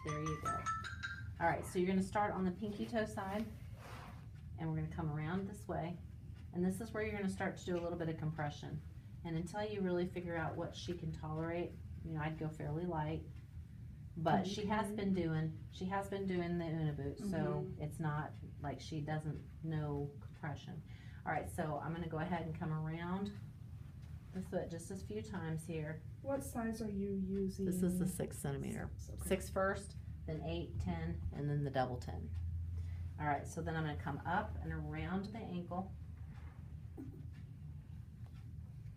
There you go. All right, so you're gonna start on the pinky toe side, and we're gonna come around this way, and this is where you're gonna start to do a little bit of compression. And until you really figure out what she can tolerate, you know, I'd go fairly light. But she has been doing the Una boot, so it's not like she doesn't know compression. All right, so I'm gonna go ahead and come around the foot just a few times here. What size are you using? This is the 6 centimeter. Okay. 6 first, then 8, 10, and then the double 10. All right, so then I'm gonna come up and around the ankle,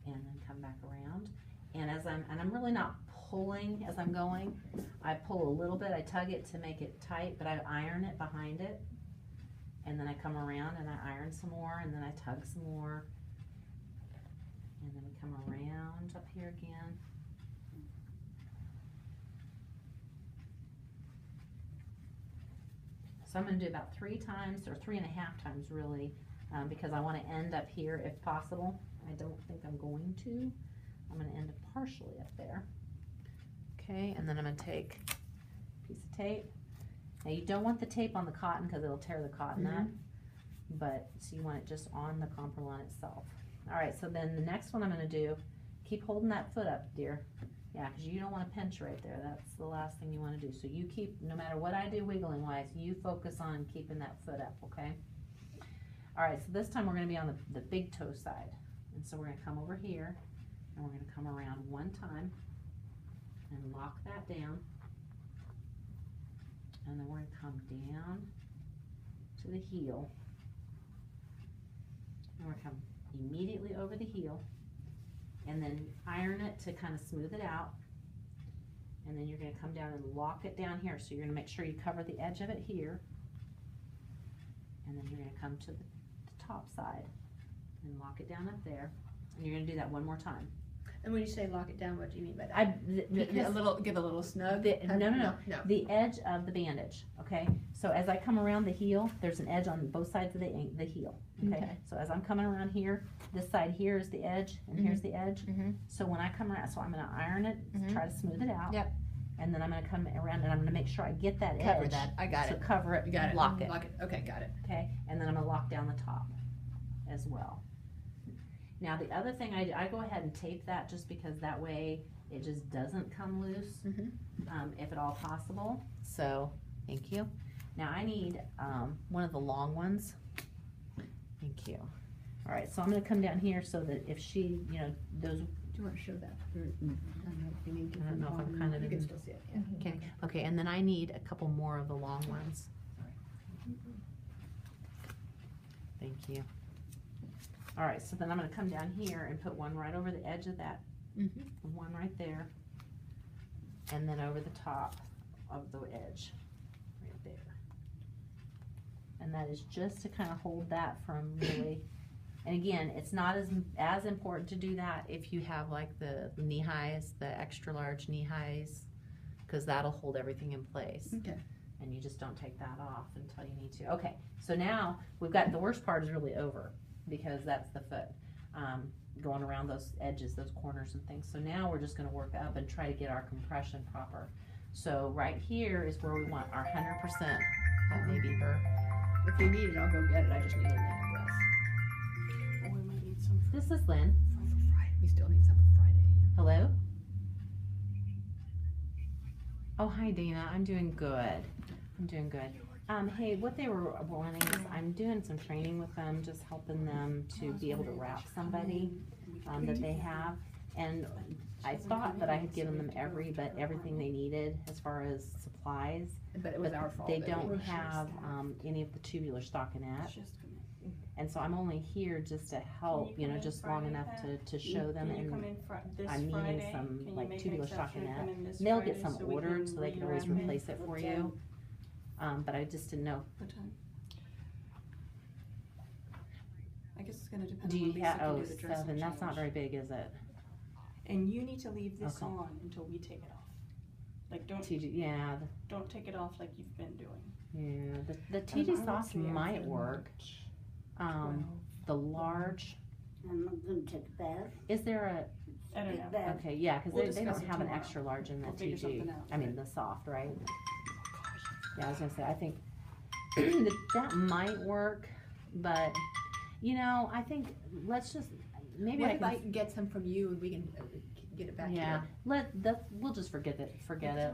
and then come back around. And I'm really not pulling as I'm going. I pull a little bit, I tug it to make it tight, but I iron it behind it. And then I come around and I iron some more, and then I tug some more. And then we come around up here again. So I'm going to do about 3 times, or 3.5 times really, because I want to end up here if possible. I don't think I'm going to. I'm going to end up partially up there. Okay, and then I'm going to take a piece of tape. Now you don't want the tape on the cotton because it'll tear the cotton up, but so you want it just on the comproline itself. All right, so then the next one I'm going to do, keep holding that foot up, dear. Yeah, because you don't want to pinch right there. That's the last thing you want to do. So you keep, no matter what I do wiggling wise, you focus on keeping that foot up, okay? All right, so this time we're going to be on the big toe side. And so we're going to come over here, and we're going to come around one time and lock that down. And then we're going to come down to the heel. And we're going to come immediately over the heel, and then iron it to kind of smooth it out. And then you're going to come down and lock it down here. So you're going to make sure you cover the edge of it here. And then you're going to come to the top side and lock it down up there. And you're going to do that one more time. And when you say lock it down, what do you mean by that? Give a little snug? No. The edge of the bandage, okay? So as I come around the heel, there's an edge on both sides of the heel, okay? So as I'm coming around here, this side here is the edge, and here's the edge. So when I come around, so I'm going to iron it, try to smooth it out. Yep. And then I'm going to come around, and I'm going to make sure I get that Cover edge. that. I got it. So cover it, You got it. lock it. Lock it. Okay, got it. Okay, and then I'm going to lock down the top as well. Now the other thing I go ahead and tape that just because that way it just doesn't come loose, if at all possible. So thank you. Now I need one of the long ones. Thank you. All right, so I'm going to come down here so that if she, you know, those. Do you want to show that? I don't know if I'm kind of. You can still see it. Yeah. Okay. Okay, and then I need a couple more of the long ones. Thank you. All right, so then I'm going to come down here and put one right over the edge of that, one right there, and then over the top of the edge, right there. And that is just to kind of hold that from really, and again, it's not as important to do that if you have like the knee highs, the extra large knee highs, because that'll hold everything in place. Okay. And you just don't take that off until you need to. Okay, so now we've got, the worst part is really over, because that's the foot going around those edges, those corners and things. So now we're just going to work up and try to get our compression proper. So right here is where we want our 100%. That may be her. If you need it, I'll go get it. I just need an address. Oh, we might need some This is Lynn. For Friday. We still need some for Friday. Hello? Oh, hi Dana. I'm doing good. I'm doing good. Hey, what they were wanting is I'm doing some training with them, just helping them to be able to wrap somebody that they have. And I thought that I had given them everything they needed as far as supplies. But it was our fault. They don't have any of the tubular stockinette. And so I'm only here just to help, you know, just long enough to show them. And I'm needing some like tubular stockinette. They'll get some ordered so they can always replace it for you. But I just didn't know. What time? I guess it's going to depend Do on you when have, Lisa can do the dressing 7, that's not change. very big, is it? And you need to leave this Okay. on until we take it off. Like don't Yeah, don't take it off like you've been doing. yeah. The TG soft might work. The large. I'm not gonna take a bath. Is there I don't know. Bath. okay, yeah, because We'll they discuss don't it have an tomorrow. extra large in the We'll figure TG. something out. I mean the soft, right? Yeah, I was gonna say, I think that might work, but, you know, I think, let's just, maybe What I if can. I get some from you and we can get it back Yeah, here? we'll just forget it,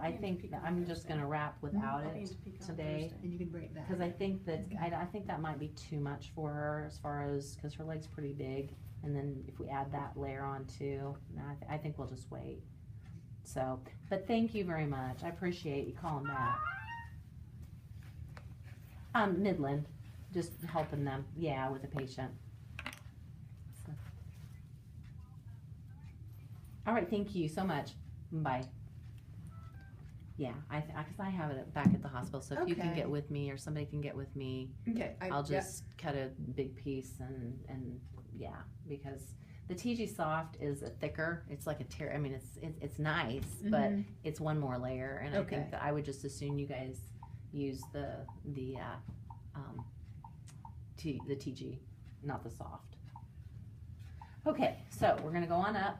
I think that I'm just gonna wrap without it today. And you can bring it back. Cause I think that, I think that might be too much for her as far as, cause her leg's pretty big, and then if we add that layer on too, no, I think we'll just wait. So, but thank you very much, I appreciate you calling back. Midland, just helping them, yeah, with the patient. So. All right, thank you so much, bye. Yeah, cause I have it back at the hospital, so if you can Okay. get with me, or somebody can get with me, Okay. I'll just cut a big piece and yeah, because the TG Soft is a thicker, it's like a I mean, it's nice, but it's one more layer, and I Okay. think that I would just as soon you guys use the TG, not the soft. Okay, so we're gonna go on up.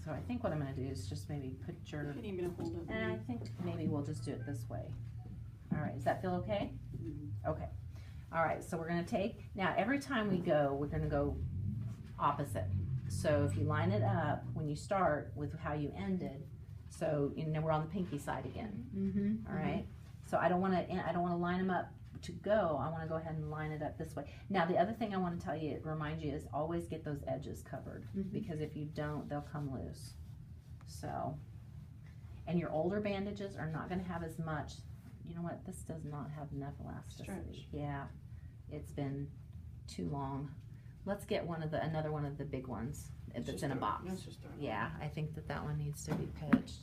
So I think what I'm gonna do is just maybe put your, You can even hold it. and I think maybe we'll just do it this way. All right, does that feel okay? Okay. All right, so we're gonna take, now every time we go, we're gonna go opposite. So if you line it up when you start with how you ended, so you know we're on the pinky side again. All right. So I don't want to line them up to go. I want to go ahead and line it up this way. Now the other thing I want to tell you, remind you, is always get those edges covered, because if you don't, they'll come loose. So, and your older bandages are not going to have as much. You know what? This does not have enough elasticity. Stretch. Yeah, it's been too long. Let's get another one of the big ones that's in a box. Yeah, I think that one needs to be pitched.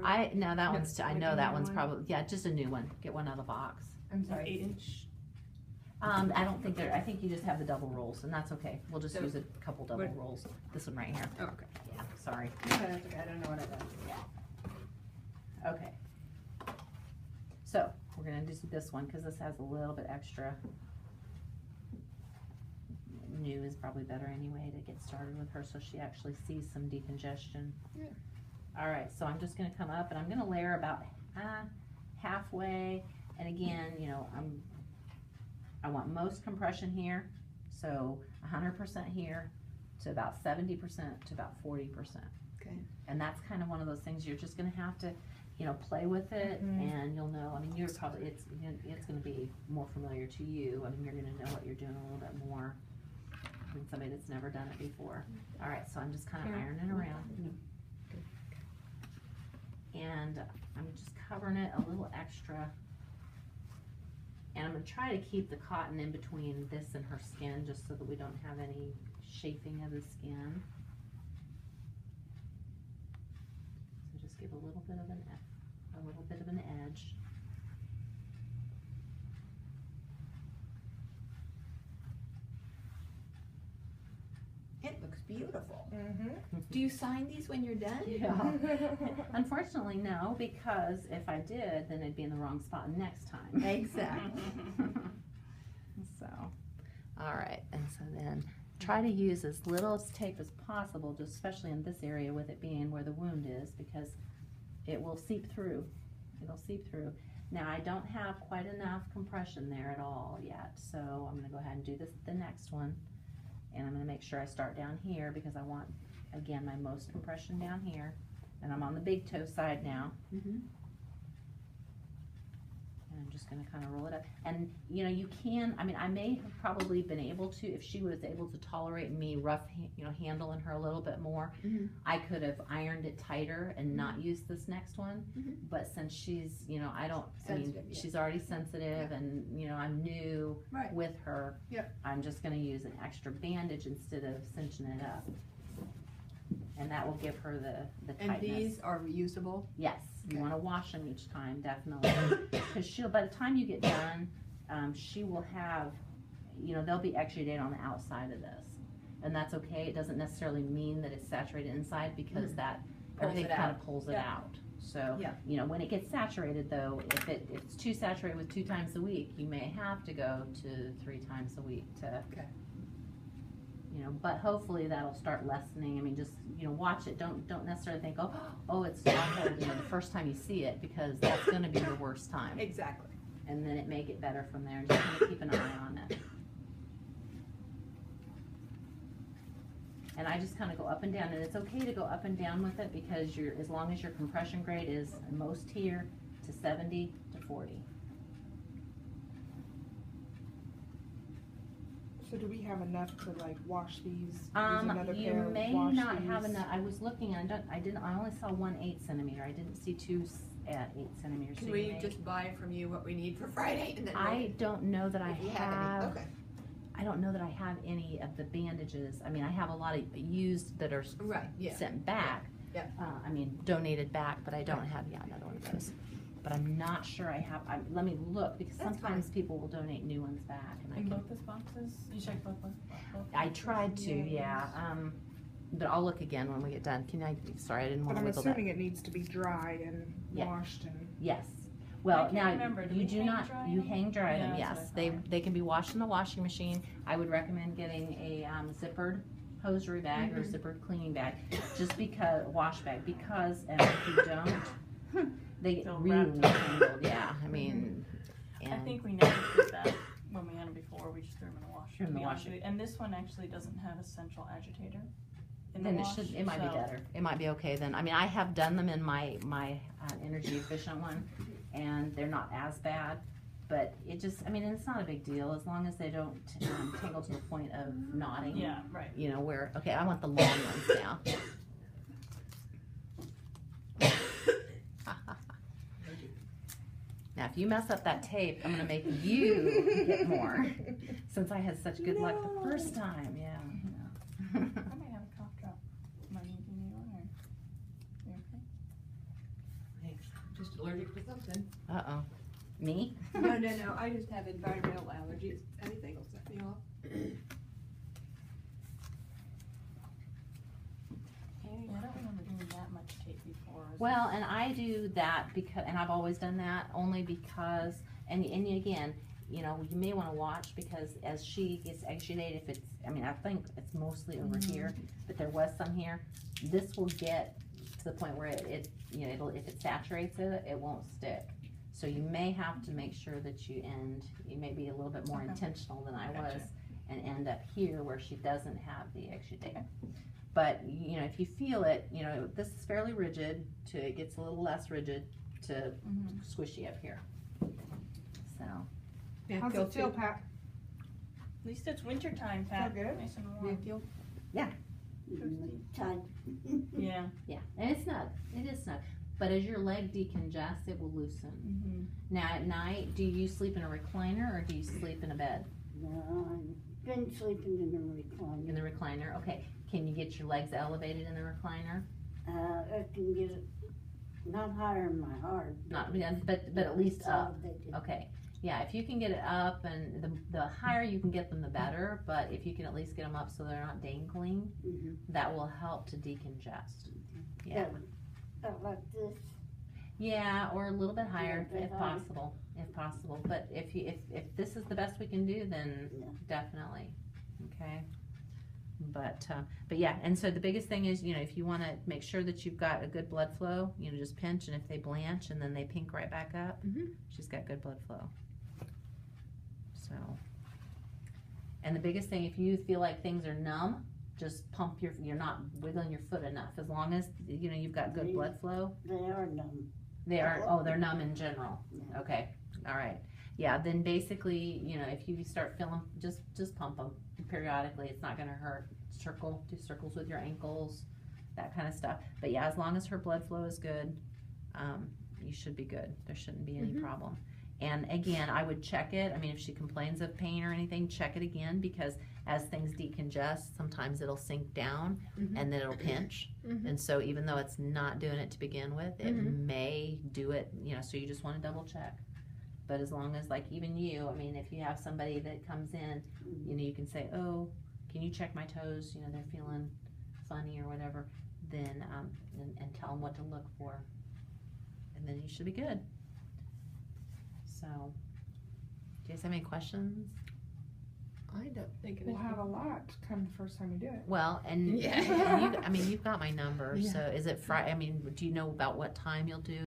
I know that one's probably, yeah, just a new one. Get one out of the box. I'm sorry. 8-inch. I don't think I think you just have the double rolls, and that's okay. We'll just So- use a couple double what- rolls. This one right here. Oh, okay. Yeah, sorry. Okay, that's okay. I don't know what I done. Okay. So, we're gonna do this one, cause this has a little bit extra. New is probably better anyway to get started with her, so she actually sees some decongestion. Yeah. All right, so I'm just gonna come up and I'm gonna layer about halfway, and again, you know, I want most compression here, so 100% here to about 70% to about 40%. Okay. And that's kind of one of those things you're just gonna have to, you know, play with it, and you'll know. I mean, you're probably it's gonna be more familiar to you. I mean, you're gonna know what you're doing a little bit more than somebody that's never done it before. All right, so I'm just kind of ironing around, and I'm just covering it a little extra. And I'm gonna try to keep the cotton in between this and her skin, just so that we don't have any chafing of the skin. So just give a little bit of an edge. It looks beautiful. Do you sign these when you're done? Yeah. Unfortunately, no, because if I did, then it'd be in the wrong spot next time. Exactly. So, all right, and so then try to use as little tape as possible, just especially in this area with it being where the wound is, because it will seep through. It'll seep through. Now I don't have quite enough compression there at all yet, so I'm gonna go ahead and do the next one. And I'm gonna make sure I start down here, because I want, again, my most compression down here. And I'm on the big toe side now. And I'm just gonna kind of roll it up. And, you know, you can, I mean, I may have probably been able to, if she was able to tolerate me handling her a little bit more, I could have ironed it tighter and not used this next one. But since she's, you know, Sensitive, yeah. she's already sensitive, and, you know, I'm new Right. with her. Yeah. I'm just gonna use an extra bandage instead of cinching it up. And that will give her the And tightness. these are reusable? Yes, you Okay. wanna wash them each time, definitely. Cause by the time you get done, she will have, you know, they'll be exudate on the outside of this. And that's okay, it doesn't necessarily mean that it's saturated inside, because that, Pulls everything it kinda out. pulls it Yeah. out. So, Yeah. you know, when it gets saturated though, if it's too saturated with 2 times a week, you may have to go to 3 times a week to, Okay. you know, but hopefully that'll start lessening. I mean, just, you know, watch it. Don't necessarily think, oh, it's awful, you know, the first time you see it, because that's going to be your worst time. Exactly. And then it may get better from there. Just kind of keep an eye on it. And I just kind of go up and down, and it's okay to go up and down with it, because as long as your compression grade is most here to 70 to 40. So do we have enough to like wash these? Use You another pair, may wash not these? have enough. I was looking, and I only saw 1 8-centimeter. I didn't see 2 at 8 centimeters. Can so we just buy from you what we need for Friday and then I don't know that I if you have. any? Okay. I don't know that I have any of the bandages. I mean, I have a lot of used that are Right, yeah. sent back. Yeah. I mean, donated back, but I don't have another one of those. But I'm not sure I have. Let me look, because That's sometimes people will donate new ones back, and I In can. both those boxes? You checked both I boxes? tried to, yeah. But I'll look again when we get done. Sorry, I didn't But want to I'm wiggle that. assuming it needs to be dried and Yeah. washed and. Yes. I Well, can't now remember. Do you we do hang not. dry You them? hang dry them. Yeah, that's Yes, what I thought. they can be washed in the washing machine. I would recommend getting a zippered hosiery bag or a zippered cleaning bag, just because wash bag. Because if you don't, they get They'll really wrap up. tangled. Yeah, I mean, I and think we never did that when we had them before. We just threw them in the washer. In the to be honest washer. with you. And this one actually doesn't have a central agitator in the then it wash. should. It might be so- better. It might be okay then. I mean, I have done them in my energy efficient one, and they're not as bad. But it just, I mean, it's not a big deal as long as they don't tangle to the point of knotting. Yeah, right. You know, where, okay, I want the long ones now. Now, if you mess up that tape, I'm gonna make you get more, since I had such good luck the first time, yeah. I might have a cough drop. Might need you need one, or you okay? Thanks. Just allergic to something. Uh-oh. Me? No, I just have environmental allergies. Anything will set me off. Yeah, I don't remember doing that much tape before. Well, and I do that because, and I've always done that only because, and again, you know, you may want to watch, because as she gets exudated, if it's, I mean, I think it's mostly over here, but there was some here. This will get to the point where it you know, if it saturates it, it won't stick. So you may have to make sure that you may be a little bit more Okay. intentional than I was, Gotcha. and end up here where she doesn't have the exudate. But, you know, if you feel it, you know, this is fairly rigid, it gets a little less rigid to squishy up here. So, Yeah, How's it feel, Pat? At least it's winter time, Pat. Feel good? Nice and Yeah, warm. feel Tight. Yeah. yeah, and it's snug, it is snug. But as your leg decongests, it will loosen. Mm-hmm. Now at night, do you sleep in a recliner or do you sleep in a bed? No, I've been sleeping in the recliner. In the recliner, okay. Can you get your legs elevated in the recliner? I can get it not higher than my heart. Not, but at least it's up. elevated. Okay, yeah, if you can get it up, and the higher you can get them, the better, but if you can at least get them up so they're not dangling, Mhm. that will help to decongest. Yeah, About like this. yeah, or a little bit higher bit if higher. possible, but if this is the best we can do, then Yeah. definitely, okay? But yeah, and so the biggest thing is, you know, if you want to make sure that you've got a good blood flow, you know, just pinch, and if they blanch and then they pink right back up, she's got good blood flow. So, and the biggest thing, if you feel like things are numb, just pump you're not wiggling your foot enough. As long as, you know, you've got good blood flow. They are numb. They're numb in general. Yeah. Okay, all right. Yeah, then basically, you know, if you start feeling, just pump them periodically. It's not gonna hurt. Do circles with your ankles, that kind of stuff. But yeah, as long as her blood flow is good, you should be good. There shouldn't be any problem. And again, I would check it. I mean, if she complains of pain or anything, check it again, because as things decongest, sometimes it'll sink down and then it'll pinch. And so even though it's not doing it to begin with, it may do it, you know, so you just want to double check. But as long as, like, even you, I mean, if you have somebody that comes in, you know, you can say, oh, can you check my toes? You know, they're feeling funny or whatever. Then, and tell them what to look for. And then you should be good. So, do you guys have any questions? I don't think it We'll have a lot come the first time you do it. Well, and Yeah. you, I mean, you've got my number, Yeah. so is it Friday? I mean, do you know about what time you'll do